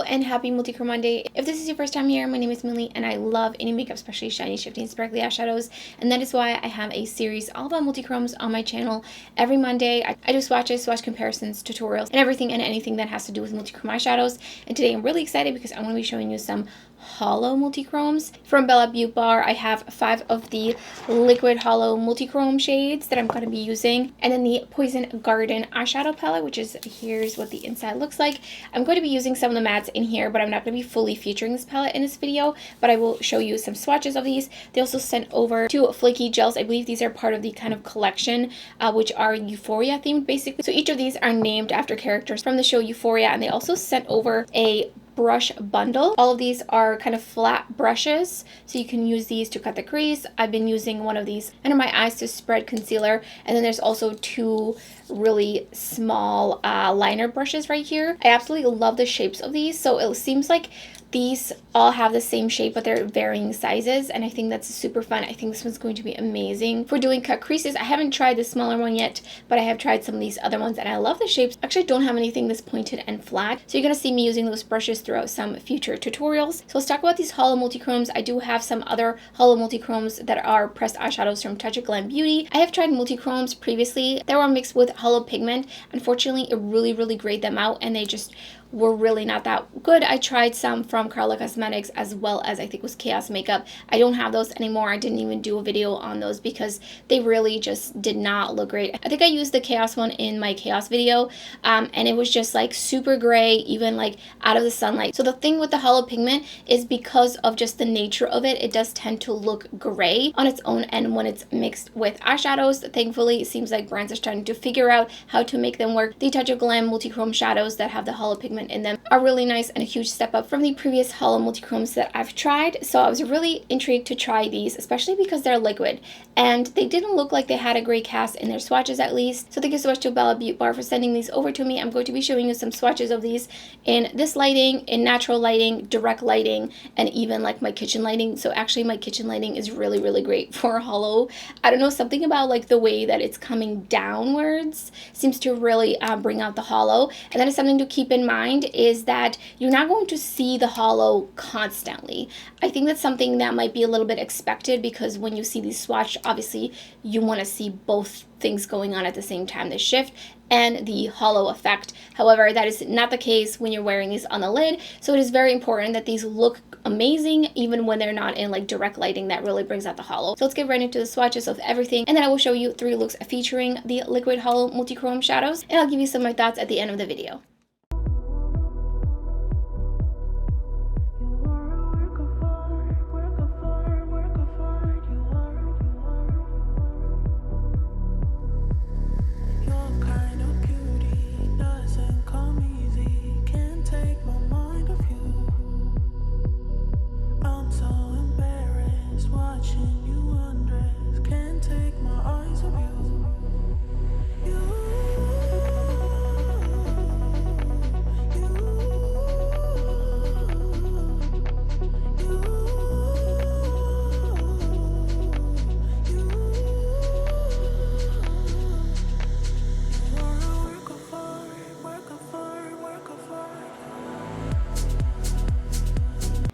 and happy Multichrome Monday. If this is your first time here, my name is Millie and I love any makeup, especially shiny, shifting, sparkly eyeshadows. And that is why I have a series all about multichromes on my channel. Every Monday, I do swatches, swatch comparisons, tutorials, and everything and anything that has to do with multichrome eyeshadows. And today I'm really excited because I'm going to be showing you some Holo multichromes. From Beaute Bar, I have 5 of the liquid Holo multichrome shades that I'm going to be using. And then the Poison Garden eyeshadow palette, which is, here's what the inside looks like. I'm going to be using some of the mattes in here, but I'm not going to be fully featuring this palette in this video, but I will show you some swatches of these. They also sent over 2 flaky gels. I believe these are part of the kind of collection, which are Euphoria themed basically. So each of these are named after characters from the show Euphoria, and they also sent over a brush bundle. All of these are kind of flat brushes, so you can use these to cut the crease. I've been using one of these under my eyes to spread concealer, and then there's also 2 really small liner brushes right here. I absolutely love the shapes of these. So it seems like these all have the same shape, but they're varying sizes, and I think that's super fun. I think this one's going to be amazing for doing cut creases. I haven't tried the smaller one yet, but I have tried some of these other ones, and I love the shapes. Actually, I don't have anything this pointed and flat, so you're going to see me using those brushes throughout some future tutorials. So let's talk about these Holo multichromes. I do have some other Holo multichromes that are pressed eyeshadows from Touch of Glam Beauty. I have tried multichromes previously. They were mixed with Holo pigment. Unfortunately, it really grayed them out, and they just were really not that good. I tried some from Karla Cosmetics as well as I think was Chaos Makeup. I don't have those anymore. I didn't even do a video on those because they really just did not look great. I think I used the Chaos one in my Chaos video, and it was just like super gray, even like out of the sunlight. So the thing with the Holo pigment is because of just the nature of it, it does tend to look gray on its own, and when it's mixed with eyeshadows, thankfully it seems like brands are starting to figure out how to make them work. The Touch of Glam multichrome shadows that have the Holo pigment in them are really nice and a huge step up from the previous Holo multichromes that I've tried. So I was really intrigued to try these, especially because they're liquid and they didn't look like they had a gray cast in their swatches at least. So thank you so much to Beaute Bar for sending these over to me. I'm going to be showing you some swatches of these in this lighting, in natural lighting, direct lighting, and even like my kitchen lighting. So actually my kitchen lighting is really great for Holo. I don't know, something about like the way that it's coming downwards seems to really bring out the Holo. And that is something to keep in mind, is that you're not going to see the Holo constantly. I think that's something that might be a little bit expected, because when you see these swatched, obviously you want to see both things going on at the same time, the shift and the Holo effect. However, that is not the case when you're wearing these on the lid, so it is very important that these look amazing even when they're not in like direct lighting. That really brings out the Holo. So let's get right into the swatches of everything, and then I will show you 3 looks featuring the liquid Holo multichrome shadows, and I'll give you some of my thoughts at the end of the video.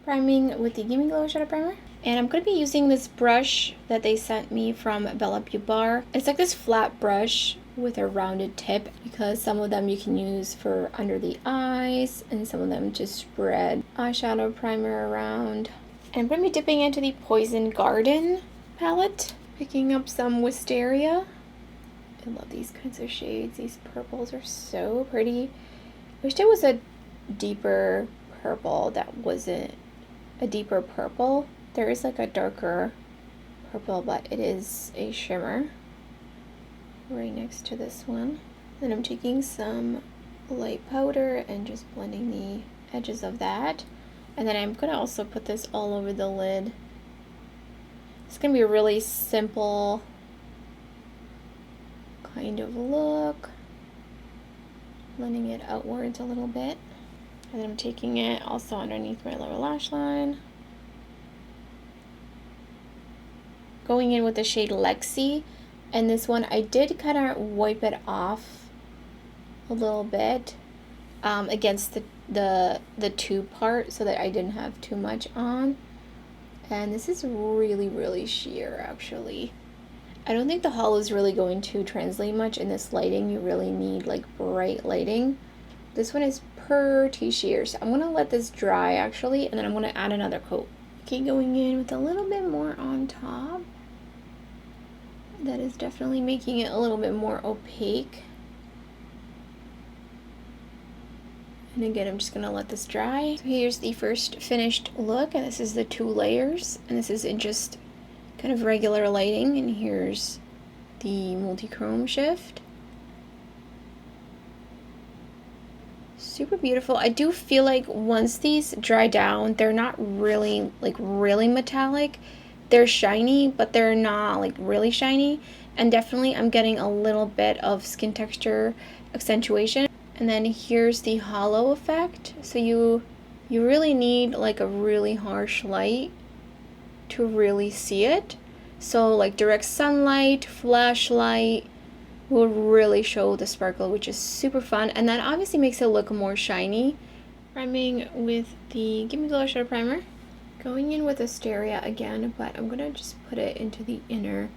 Priming with the Gimme Glow Shadow Primer. And I'm going to be using this brush that they sent me from Beaute Bar. It's like this flat brush with a rounded tip, because some of them you can use for under the eyes and some of them to spread eyeshadow primer around. And I'm going to be dipping into the Poison Garden palette, picking up some Wisteria. I love these kinds of shades. These purples are so pretty. I wish there was a deeper purple that wasn't a deeper purple. There is like a darker purple, but it is a shimmer right next to this one. Then I'm taking some light powder and just blending the edges of that. And then I'm going to also put this all over the lid. It's going to be a really simple kind of look. Blending it outwards a little bit. And then I'm taking it also underneath my lower lash line. Going in with the shade Lexi. And this one, I did kind of wipe it off a little bit. against the tube part so that I didn't have too much on. And this is really, really sheer, actually. I don't think the holo is really going to translate much in this lighting. You really need like bright lighting. This one is pretty sheer, so I'm gonna let this dry actually, and then I'm gonna add another coat. Okay, going in with a little bit more on top. That is definitely making it a little bit more opaque. And again, I'm just gonna let this dry. So here's the first finished look, and this is the 2 layers, and this is in just kind of regular lighting, and here's the multi-chrome shift. Super beautiful. I do feel like once these dry down, they're not really like really metallic. They're shiny, but they're not like really shiny, and definitely I'm getting a little bit of skin texture accentuation. And then here's the holo effect. So you really need like a really harsh light to really see it. So like direct sunlight, flashlight will really show the sparkle, which is super fun. And that obviously makes it look more shiny. Priming with the Gimme Glow Shadow Primer. Going in with Asteria again, but I'm gonna just put it into the inner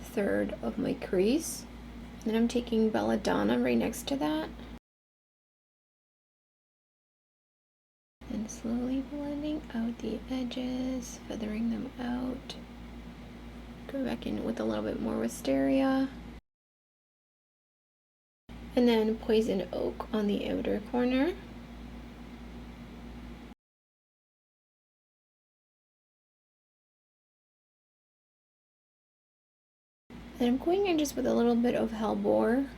third of my crease. And then I'm taking Belladonna right next to that. And slowly blending out the edges, feathering them out. Go back in with a little bit more wisteria. And then Poison Oak on the outer corner. And I'm going in just with a little bit of Hellebore,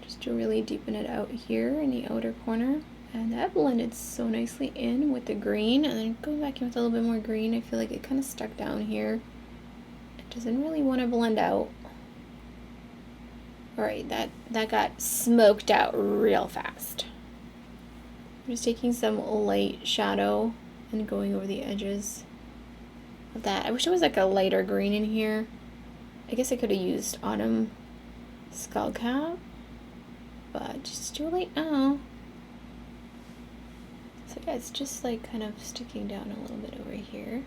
just to really deepen it out here in the outer corner. And that blended so nicely in with the green. And then going back in with a little bit more green, I feel like it kind of stuck down here. It doesn't really want to blend out. Alright, that got smoked out real fast. I'm just taking some light shadow and going over the edges of that. I wish it was like a lighter green in here. I guess I could have used Autumn Skullcap, but just too late now. So yeah, it's just like kind of sticking down a little bit over here.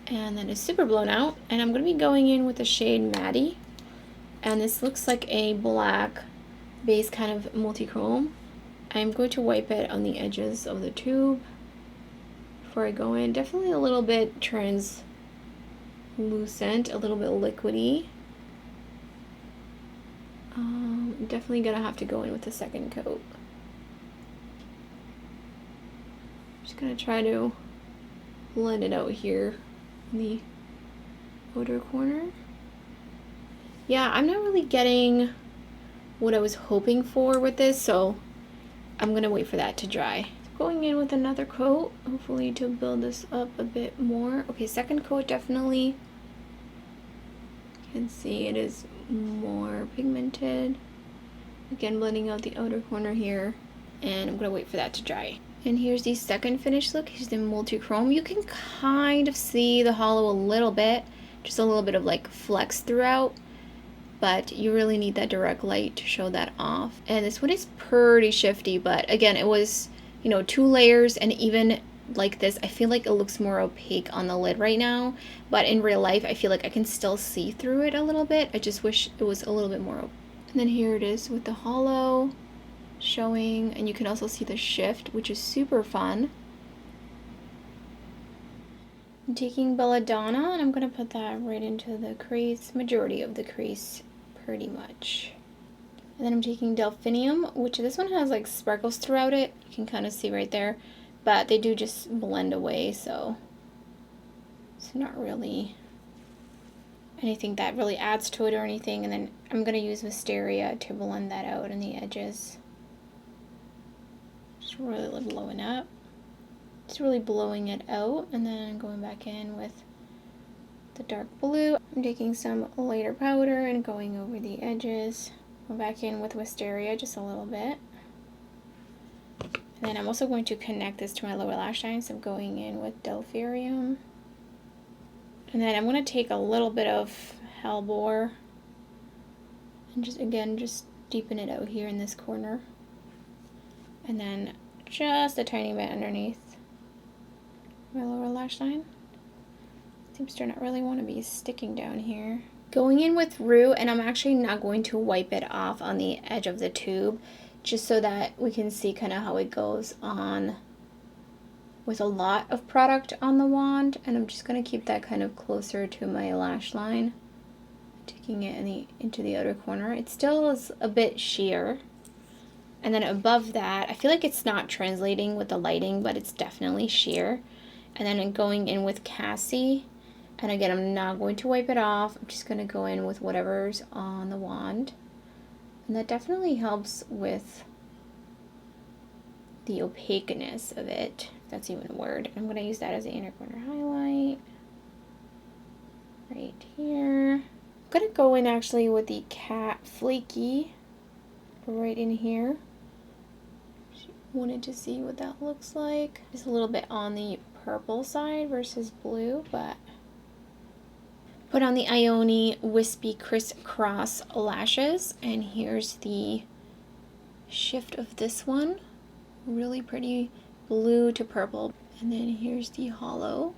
And then it's super blown out. And I'm going to be going in with the shade Maddie. And this looks like a black base kind of multi-chrome. I'm going to wipe it on the edges of the tube before I go in. Definitely a little bit translucent, a little bit liquidy. Definitely gonna have to go in with the second coat. Just gonna try to blend it out here in the outer corner. Yeah, I'm not really getting what I was hoping for with this, so I'm gonna wait for that to dry. Going in with another coat, hopefully to build this up a bit more. Okay, second coat definitely. You can see it is more pigmented. Again, blending out the outer corner here, and I'm gonna wait for that to dry. And here's the second finished look. Here's the multi-chrome. You can kind of see the holo a little bit, just a little bit of like flex throughout, but you really need that direct light to show that off. And this one is pretty shifty, but again, it was, you know, 2 layers, and even like this, I feel like it looks more opaque on the lid right now, but in real life, I feel like I can still see through it a little bit. I just wish it was a little bit more opaque. And then here it is with the holo showing, and you can also see the shift, which is super fun. I'm taking Belladonna, and I'm going to put that right into the crease, majority of the crease, pretty much. And then I'm taking Delphinium, which this one has like sparkles throughout it. You can kind of see right there, but they do just blend away, so it's not really anything that really adds to it or anything. And then I'm going to use Wisteria to blend that out in the edges. Just really blowing up. Just really blowing it out, and then going back in with the dark blue. I'm taking some lighter powder and going over the edges. Go back in with Wisteria just a little bit. And then I'm also going to connect this to my lower lash line, so I'm going in with Delphinium. And then I'm going to take a little bit of Hellebore and just, again, just deepen it out here in this corner. And then just a tiny bit underneath my lower lash line. Seems to not really want to be sticking down here. Going in with Rue, and I'm actually not going to wipe it off on the edge of the tube, just so that we can see kind of how it goes on with a lot of product on the wand. And I'm just going to keep that kind of closer to my lash line, taking it into the outer corner. It still is a bit sheer. And then above that, I feel like it's not translating with the lighting, but it's definitely sheer. And then I'm going in with Cassie. And again, I'm not going to wipe it off. I'm just going to go in with whatever's on the wand. And that definitely helps with the opaqueness of it, if that's even a word. I'm going to use that as the inner corner highlight right here. I'm going to go in actually with the Cat Flaky right in here. Wanted to see what that looks like. It's a little bit on the purple side versus blue, but put on the Ioni Wispy Crisscross lashes, and here's the shift of this one. Really pretty blue to purple. And then here's the holo.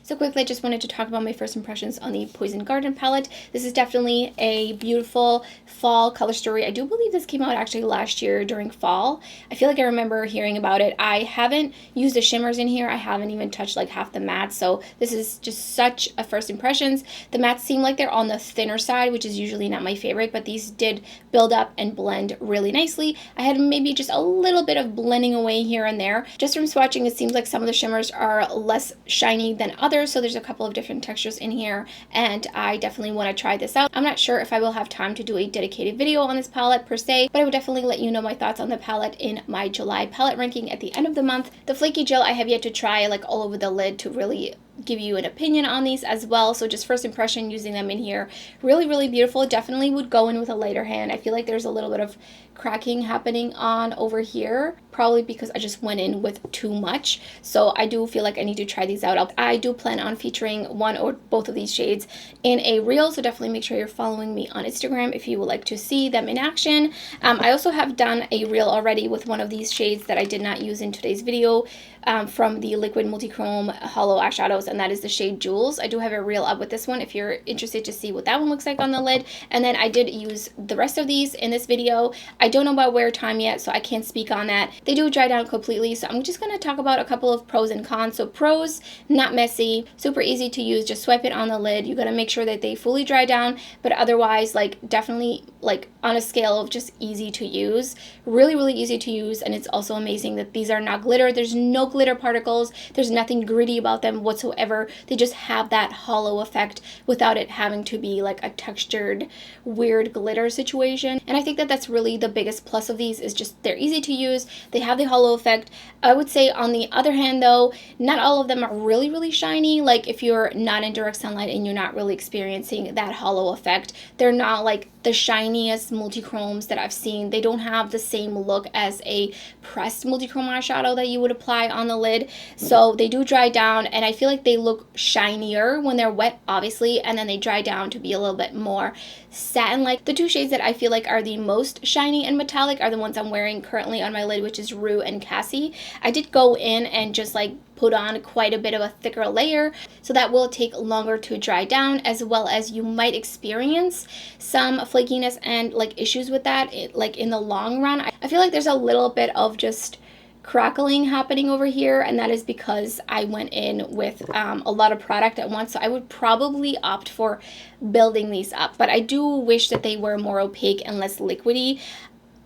So quickly, I just wanted to talk about my first impressions on the Poison Garden palette. This is definitely a beautiful fall color story. I do believe this came out actually last year during fall. I feel like I remember hearing about it. I haven't used the shimmers in here. I haven't even touched like half the mattes. So this is just such a first impressions. The mattes seem like they're on the thinner side, which is usually not my favorite, but these did build up and blend really nicely. I had maybe just a little bit of blending away here and there. Just from swatching, it seems like some of the shimmers are less shiny than others, so there's a couple of different textures in here, and I definitely want to try this out. I'm not sure if I will have time to do a dedicated video on this palette per se, but I would definitely let you know my thoughts on the palette in my July palette ranking at the end of the month. The flaky gel I have yet to try like all over the lid to really give you an opinion on these as well. So just first impression using them in here, really beautiful. Definitely would go in with a lighter hand. I feel like there's a little bit of cracking happening on over here, probably because I just went in with too much. So I do feel like I need to try these out. I do plan on featuring one or both of these shades in a reel, so definitely make sure you're following me on Instagram if you would like to see them in action. I also have done a reel already with one of these shades that I did not use in today's video, from the Liquid Multichrome Holo Eyeshadows, and that is the shade Jewels. I do have a reel up with this one if you're interested to see what that one looks like on the lid. And then I did use the rest of these in this video. I don't know about wear time yet, so I can't speak on that. They do dry down completely, so I'm just going to talk about a couple of pros and cons. So pros, not messy, super easy to use, just swipe it on the lid. You got to make sure that they fully dry down, but otherwise, like, definitely like on a scale of just easy to use, really easy to use. And it's also amazing that these are not glitter. There's no glitter particles, there's nothing gritty about them whatsoever. They just have that hollow effect without it having to be like a textured weird glitter situation. And I think that that's really the biggest plus of these, is just they're easy to use, they have the hollow effect. I would say on the other hand though, not all of them are really shiny. Like if you're not in direct sunlight and you're not really experiencing that hollow effect, they're not like the shiniest multichromes that I've seen. They don't have the same look as a pressed multichrome eyeshadow that you would apply on the lid. So they do dry down, and I feel like they look shinier when they're wet, obviously, and then they dry down to be a little bit more satin-like. The two shades that I feel like are the most shiny and metallic are the ones I'm wearing currently on my lid, which is Rue and Cassie. I did go in and just like put on quite a bit of a thicker layer, so that will take longer to dry down, as well as you might experience some flakiness and like issues with that like in the long run. I feel like there's a little bit of just crackling happening over here, and that is because I went in with a lot of product at once. So I would probably opt for building these up, but I do wish that they were more opaque and less liquidy.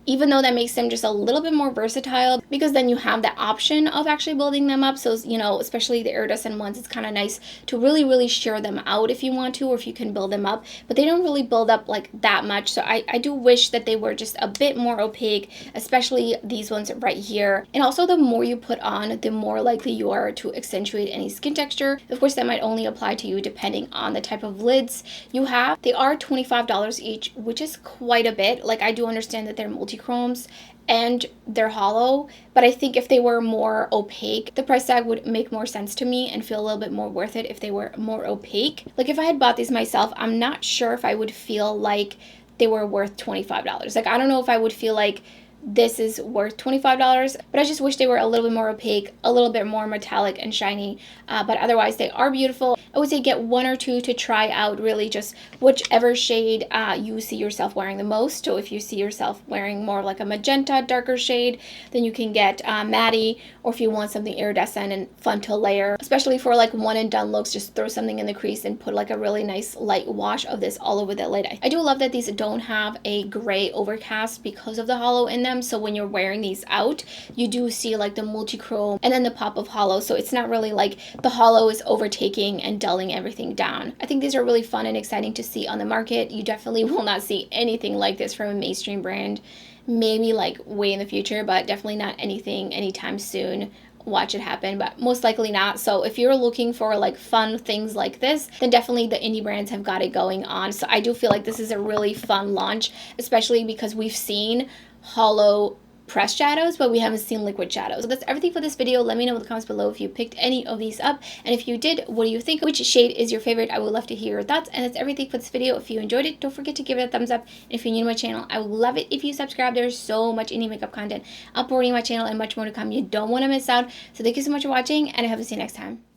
even though that makes them just a little bit more versatile, because then you have the option of actually building them up. So, you know, especially the iridescent ones, it's kind of nice to really shear them out if you want to, or if you can build them up, but they don't really build up like that much. So I do wish that they were just a bit more opaque, especially these ones right here. And also, the more you put on, the more likely you are to accentuate any skin texture. Of course, that might only apply to you depending on the type of lids you have. They are $25 each, which is quite a bit. Like, I do understand that they're multi-chromes and they're hollow, but I think if they were more opaque, the price tag would make more sense to me and feel a little bit more worth it if they were more opaque. Like, if I had bought these myself, I'm not sure if I would feel like they were worth $25. Like, I don't know if I would feel like this is worth $25, but I just wish they were a little bit more opaque, a little bit more metallic and shiny, but otherwise they are beautiful. I would say get one or two to try out, really just whichever shade you see yourself wearing the most. So if you see yourself wearing more like a magenta, darker shade, then you can get Maddie, or if you want something iridescent and fun to layer, especially for like one and done looks, just throw something in the crease and put like a really nice light wash of this all over the lid. I do love that these don't have a gray overcast because of the holo in them. So when you're wearing these out, you do see like the multi-chrome and then the pop of holo. So it's not really like the holo is overtaking and dulling everything down. I think these are really fun and exciting to see on the market. You definitely will not see anything like this from a mainstream brand. Maybe like way in the future, but definitely not anything anytime soon. Watch it happen, but most likely not. So if you're looking for like fun things like this, then definitely the indie brands have got it going on. So I do feel like this is a really fun launch, especially because we've seen holo pressed shadows, but we haven't seen liquid shadows. So that's everything for this video. Let me know in the comments below if you picked any of these up, and if you did, what do you think? Which shade is your favorite? I would love to hear your thoughts. And that's everything for this video. If you enjoyed it, don't forget to give it a thumbs up. And if you're new to my channel, I would love it if you subscribe. There's so much indie makeup content uploading on my channel and much more to come. You don't want to miss out. So thank you so much for watching, and I hope to see you next time.